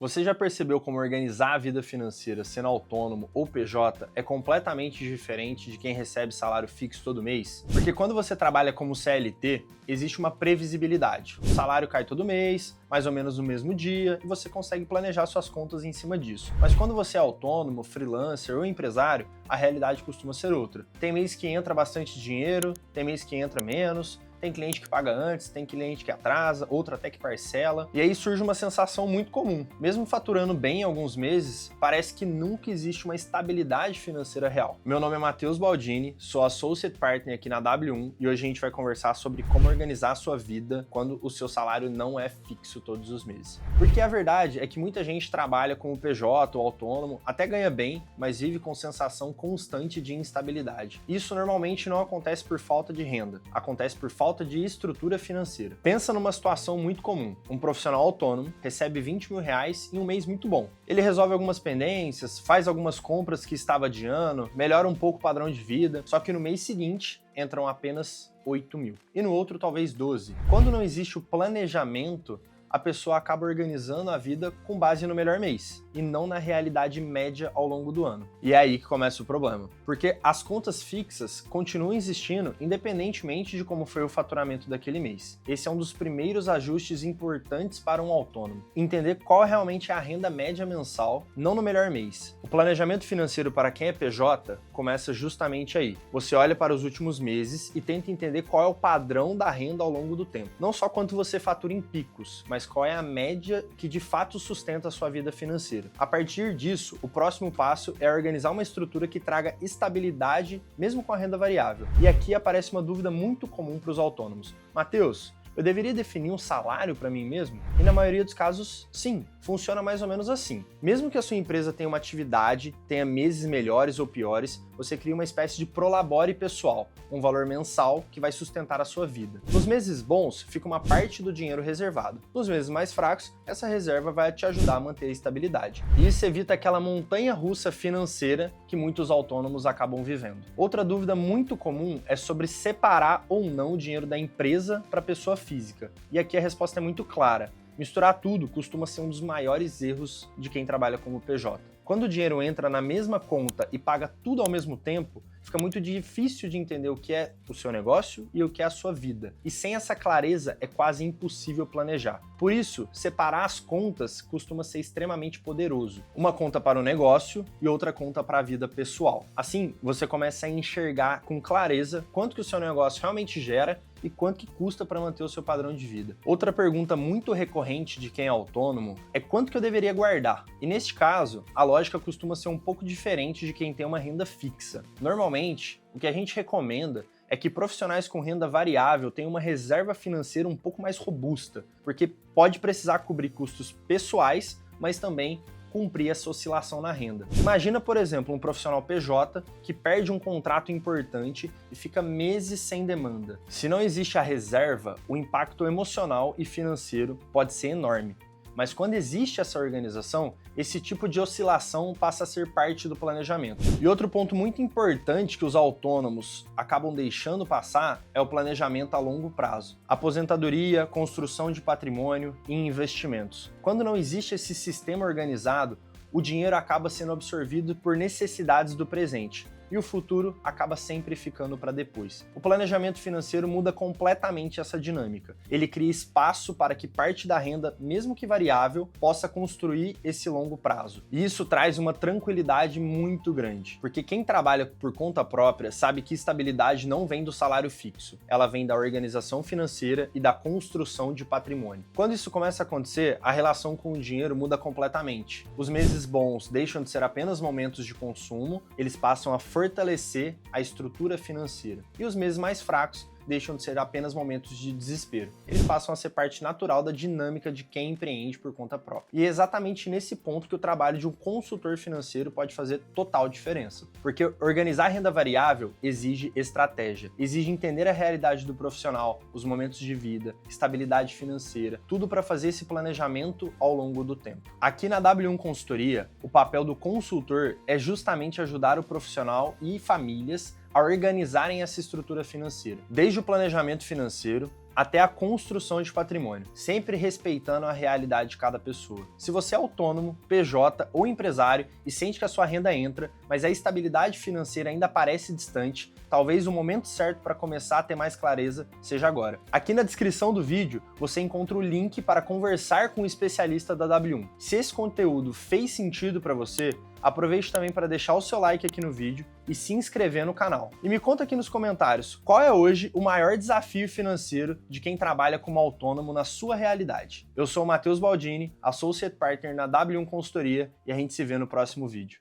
Você já percebeu como organizar a vida financeira sendo autônomo ou PJ é completamente diferente de quem recebe salário fixo todo mês? Porque quando você trabalha como CLT, existe uma previsibilidade. O salário cai todo mês, mais ou menos no mesmo dia, e você consegue planejar suas contas em cima disso. Mas quando você é autônomo, freelancer ou empresário, a realidade costuma ser outra. Tem mês que entra bastante dinheiro, tem mês que entra menos, tem cliente que paga antes, tem cliente que atrasa, outro até que parcela. E aí surge uma sensação muito comum. Mesmo faturando bem em alguns meses, parece que nunca existe uma estabilidade financeira real. Meu nome é Matheus Baldini, sou Associate Partner aqui na W1 e hoje a gente vai conversar sobre como organizar a sua vida quando o seu salário não é fixo todos os meses. Porque a verdade é que muita gente trabalha como PJ ou autônomo, até ganha bem, mas vive com sensação constante de instabilidade. Isso normalmente não acontece por falta de renda, acontece por falta de estrutura financeira. Pensa numa situação muito comum. Um profissional autônomo recebe R$20 mil em um mês muito bom. Ele resolve algumas pendências, faz algumas compras que estava adiando, melhora um pouco o padrão de vida, só que no mês seguinte entram apenas 8 mil. E no outro talvez 12. Quando não existe o planejamento, a pessoa acaba organizando a vida com base no melhor mês e não na realidade média ao longo do ano. E é aí que começa o problema, porque as contas fixas continuam existindo independentemente de como foi o faturamento daquele mês. Esse é um dos primeiros ajustes importantes para um autônomo. Entender qual realmente é a renda média mensal, não no melhor mês. O planejamento financeiro para quem é PJ começa justamente aí. Você olha para os últimos meses e tenta entender qual é o padrão da renda ao longo do tempo. Não só quanto você fatura em picos, mas qual é a média que de fato sustenta a sua vida financeira. A partir disso, o próximo passo é organizar uma estrutura que traga estabilidade, mesmo com a renda variável. E aqui aparece uma dúvida muito comum para os autônomos. Matheus, eu deveria definir um salário para mim mesmo? E na maioria dos casos, sim, funciona mais ou menos assim. Mesmo que a sua empresa tenha uma atividade, tenha meses melhores ou piores, você cria uma espécie de prolabore pessoal, um valor mensal que vai sustentar a sua vida. Nos meses bons, fica uma parte do dinheiro reservado. Nos meses mais fracos, essa reserva vai te ajudar a manter a estabilidade. E isso evita aquela montanha-russa financeira que muitos autônomos acabam vivendo. Outra dúvida muito comum é sobre separar ou não o dinheiro da empresa para a pessoa física. E aqui a resposta é muito clara. Misturar tudo costuma ser um dos maiores erros de quem trabalha como PJ. Quando o dinheiro entra na mesma conta e paga tudo ao mesmo tempo, fica muito difícil de entender o que é o seu negócio e o que é a sua vida. E sem essa clareza é quase impossível planejar. Por isso, separar as contas costuma ser extremamente poderoso. Uma conta para o negócio e outra conta para a vida pessoal. Assim, você começa a enxergar com clareza quanto que o seu negócio realmente gera e quanto que custa para manter o seu padrão de vida. Outra pergunta muito recorrente de quem é autônomo é quanto que eu deveria guardar. E neste caso, a lógica costuma ser um pouco diferente de quem tem uma renda fixa. Normalmente, o que a gente recomenda é que profissionais com renda variável tenham uma reserva financeira um pouco mais robusta, porque pode precisar cobrir custos pessoais, mas também cumprir essa oscilação na renda. Imagina, por exemplo, um profissional PJ que perde um contrato importante e fica meses sem demanda. Se não existe a reserva, o impacto emocional e financeiro pode ser enorme. Mas quando existe essa organização, esse tipo de oscilação passa a ser parte do planejamento. E outro ponto muito importante que os autônomos acabam deixando passar é o planejamento a longo prazo. Aposentadoria, construção de patrimônio e investimentos. Quando não existe esse sistema organizado, o dinheiro acaba sendo absorvido por necessidades do presente. E o futuro acaba sempre ficando para depois. O planejamento financeiro muda completamente essa dinâmica. Ele cria espaço para que parte da renda, mesmo que variável, possa construir esse longo prazo. E isso traz uma tranquilidade muito grande, porque quem trabalha por conta própria sabe que estabilidade não vem do salário fixo, ela vem da organização financeira e da construção de patrimônio. Quando isso começa a acontecer, a relação com o dinheiro muda completamente. Os meses bons deixam de ser apenas momentos de consumo, eles passam a fortalecer a estrutura financeira. E os meses mais fracos deixam de ser apenas momentos de desespero. Eles passam a ser parte natural da dinâmica de quem empreende por conta própria. E é exatamente nesse ponto que o trabalho de um consultor financeiro pode fazer total diferença. Porque organizar a renda variável exige estratégia, exige entender a realidade do profissional, os momentos de vida, estabilidade financeira, tudo para fazer esse planejamento ao longo do tempo. Aqui na W1 Consultoria, o papel do consultor é justamente ajudar o profissional e famílias a organizarem essa estrutura financeira, desde o planejamento financeiro até a construção de patrimônio, sempre respeitando a realidade de cada pessoa. Se você é autônomo, PJ ou empresário e sente que a sua renda entra, mas a estabilidade financeira ainda parece distante, talvez o momento certo para começar a ter mais clareza seja agora. Aqui na descrição do vídeo você encontra o link para conversar com o especialista da W1. Se esse conteúdo fez sentido para você, aproveite também para deixar o seu like aqui no vídeo e se inscrever no canal. E me conta aqui nos comentários qual é hoje o maior desafio financeiro de quem trabalha como autônomo na sua realidade. Eu sou o Matheus Baldini, Associate Partner na W1 Consultoria e a gente se vê no próximo vídeo.